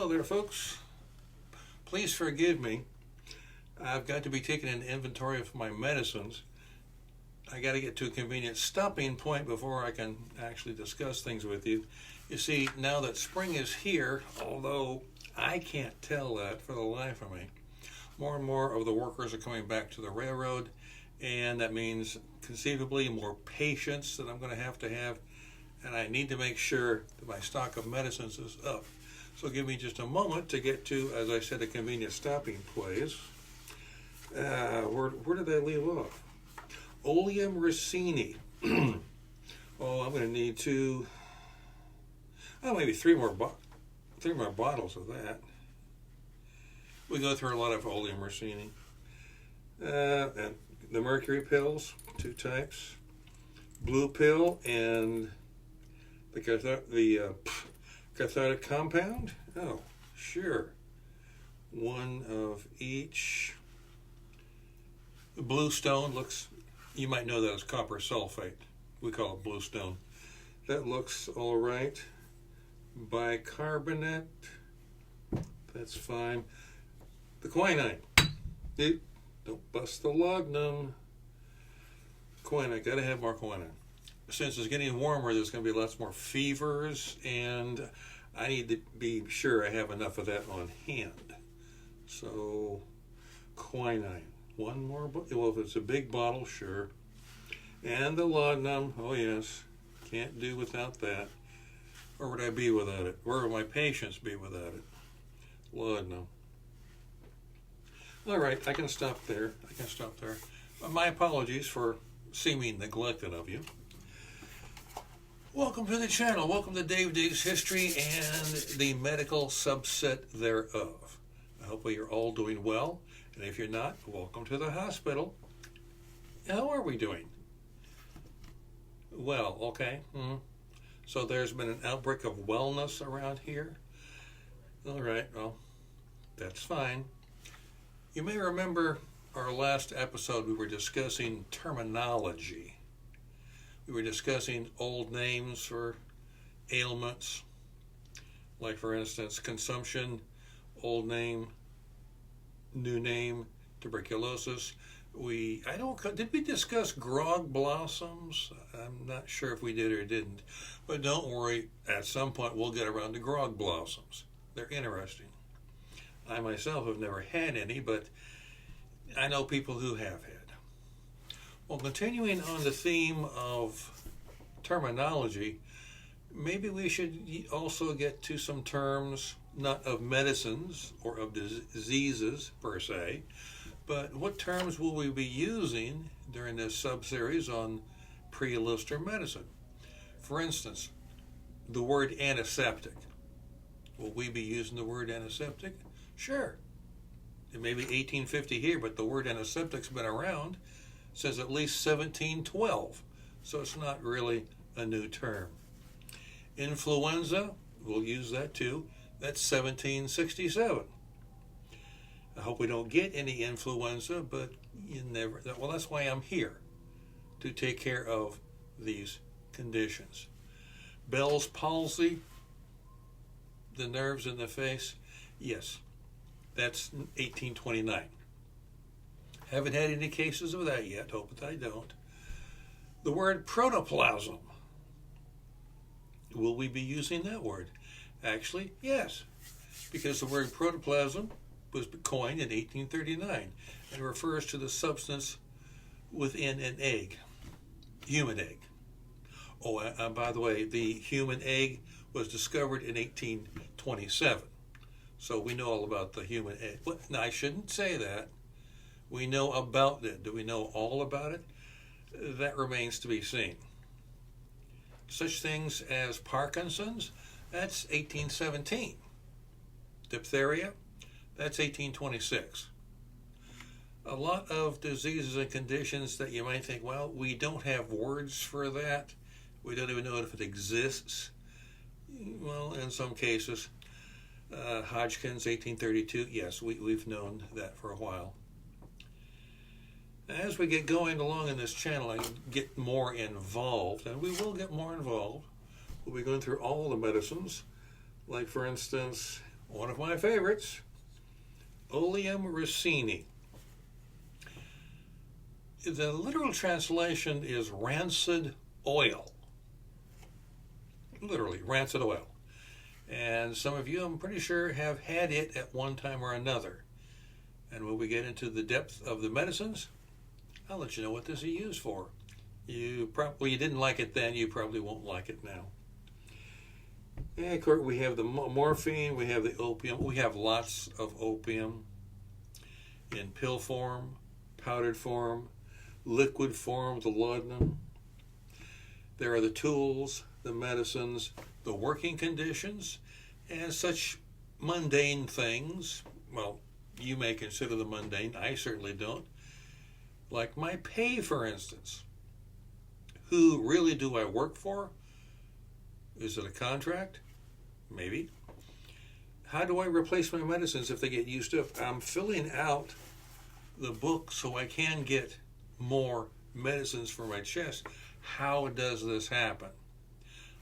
Hello there, folks. Please forgive me. I've got to be taking an inventory of my medicines. I got to get to a convenient stopping point before I can actually discuss things with you. You see, now that spring is here, although I can't tell that for the life of me, more and more of the workers are coming back to the railroad, and that means conceivably more patients that I'm going to have, and I need to make sure that my stock of medicines is up. So give me just a moment to get to, as I said, a convenient stopping place. Where did I leave off? Opium racini. I'm going to need maybe three more bottles of that. We go through a lot of Opium racini. And the mercury pills, 2 types. Blue pill and the cathartic compound. Oh, sure. 1 of each. The blue stone looks, you might know that as copper sulfate. We call it blue stone. That looks all right. Bicarbonate, that's fine. The quinine. Don't bust the laudanum. Quinine, gotta have more quinine. Since it's getting warmer, there's going to be lots more fevers, and I need to be sure I have enough of that on hand. So, quinine. 1 more, well, if it's a big bottle, sure. And the laudanum, oh yes, can't do without that. Where would I be without it? Where would my patients be without it? Laudanum. All right, I can stop there. My apologies for seeming neglected of you. Welcome to the channel. Welcome to Dave Digs History and the medical subset thereof. I hope you're all doing well. And if you're not, welcome to the hospital. How are we doing? Well, okay. So there's been an outbreak of wellness around here. All right, well, that's fine. You may remember our last episode, we were discussing terminology. We were discussing old names for ailments, like, for instance, consumption, old name, new name, tuberculosis. Did we discuss grog blossoms? I'm not sure if we did or didn't, but don't worry, at some point we'll get around to grog blossoms. They're interesting. I myself have never had any, but I know people who have had. Well, continuing on the theme of terminology, maybe we should also get to some terms, not of medicines or of diseases per se, but what terms will we be using during this sub-series on pre-blister medicine? For instance, the word antiseptic. Will we be using the word antiseptic? Sure. It may be 1850 here, but the word antiseptic's been around since at least 1712, so it's not really a new term. Influenza, we'll use that too. That's 1767. I hope we don't get any influenza, but you never know. Well, that's why I'm here, to take care of these conditions. Bell's palsy, the nerves in the face, yes, that's 1829. Haven't had any cases of that yet, hope that I don't. The word protoplasm, will we be using that word? Actually, yes, because the word protoplasm was coined in 1839 and refers to the substance within an egg, human egg. Oh, and by the way, the human egg was discovered in 1827, so we know all about the human egg. Now, I shouldn't say that. We know about it. Do we know all about it? That remains to be seen. Such things as Parkinson's, that's 1817. Diphtheria, that's 1826. A lot of diseases and conditions that you might think, well, we don't have words for that. We don't even know if it exists. Well, in some cases, Hodgkin's, 1832, yes, we've known that for a while. As we get going along in this channel, I get more involved, and we will get more involved. We'll be going through all the medicines, like, for instance, one of my favorites, Oleum racini. The literal translation is rancid oil. Literally, rancid oil. And some of you, I'm pretty sure, have had it at one time or another. And when we get into the depth of the medicines, I'll let you know what this is used for. You didn't like it then, you probably won't like it now. And of course, we have the morphine, we have the opium. We have lots of opium in pill form, powdered form, liquid form, the laudanum. There are the tools, the medicines, the working conditions, and such mundane things. Well, you may consider them mundane. I certainly don't. Like my pay, for instance. Who really do I work for? Is it a contract? Maybe. How do I replace my medicines if they get used up? I'm filling out the book so I can get more medicines for my chest. How does this happen?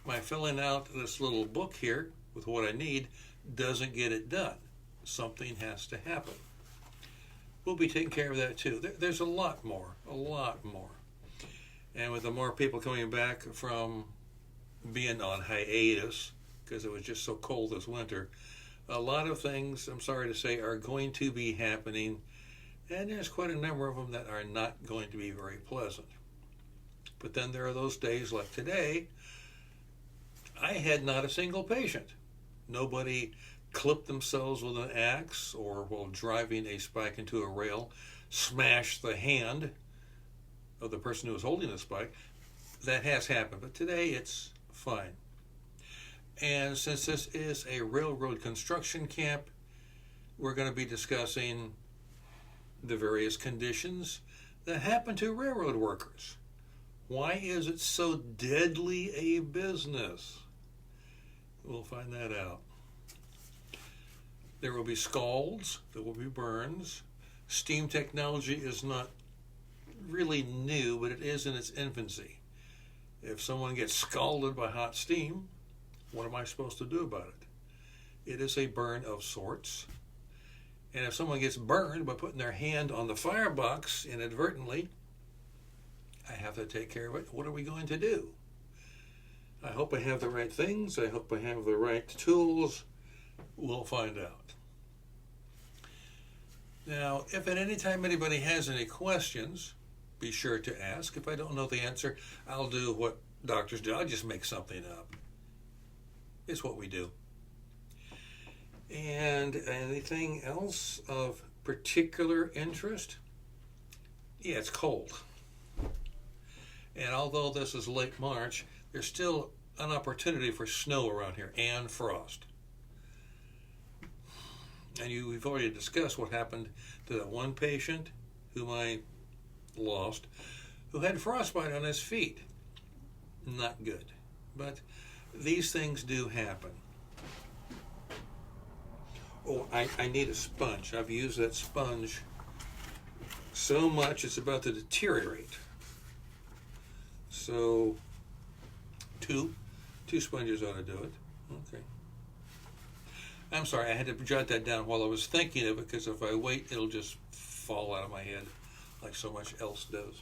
My filling out this little book here with what I need doesn't get it done. Something has to happen. We'll be taking care of that too. There's a lot more. And with the more people coming back from being on hiatus, because it was just so cold this winter, a lot of things, I'm sorry to say, are going to be happening, and there's quite a number of them that are not going to be very pleasant. But then there are those days like today, I had not a single patient. Nobody clipped themselves with an axe or, while driving a spike into a rail, smashed the hand of the person who was holding the spike. That has happened, but today it's fine. And since this is a railroad construction camp, we're going to be discussing the various conditions that happen to railroad workers. Why is it so deadly a business? We'll find that out. There will be scalds, there will be burns. Steam technology is not really new, but it is in its infancy. If someone gets scalded by hot steam, what am I supposed to do about it? It is a burn of sorts. And if someone gets burned by putting their hand on the firebox inadvertently, I have to take care of it. What are we going to do? I hope I have the right things. I hope I have the right tools. We'll find out. Now, if at any time anybody has any questions, be sure to ask. If I don't know the answer, I'll do what doctors do. I'll just make something up. It's what we do. And anything else of particular interest? Yeah, it's cold. And although this is late March, there's still an opportunity for snow around here and frost. And we've already discussed what happened to that one patient whom I lost, who had frostbite on his feet. Not good. But these things do happen. Oh, I need a sponge. I've used that sponge so much it's about to deteriorate. So, two sponges ought to do it. Okay. I'm sorry, I had to jot that down while I was thinking of it, because if I wait, it'll just fall out of my head like so much else does.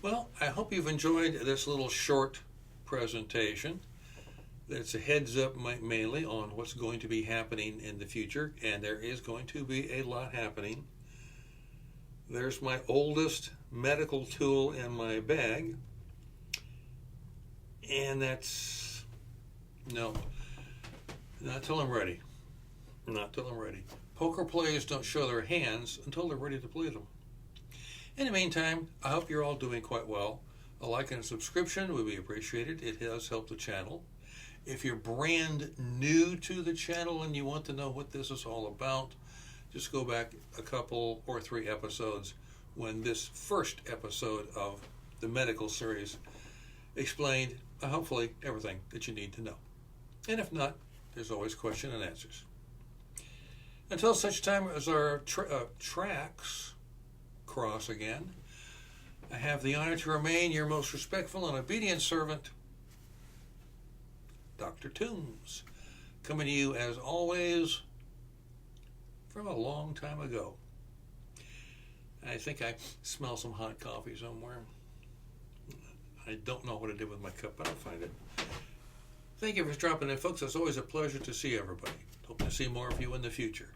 Well, I hope you've enjoyed this little short presentation. That's a heads up mainly on what's going to be happening in the future, and there is going to be a lot happening. There's my oldest medical tool in my bag, and that's, no, not till I'm ready. Not till I'm ready. Poker players don't show their hands until they're ready to play them. In the meantime, I hope you're all doing quite well. A like and a subscription would be appreciated. It has helped the channel. If you're brand new to the channel and you want to know what this is all about, just go back a couple or 3 episodes when this first episode of the medical series explained, hopefully, everything that you need to know. And if not, there's always question and answers. Until such time as our tracks cross again, I have the honor to remain your most respectful and obedient servant, Dr. Toombs. coming to you as always from a long time ago. I think I smell some hot coffee somewhere. I don't know what I did with my cup, but I'll find it. Thank you for dropping in, folks. It's always a pleasure to see everybody. Hope to see more of you in the future.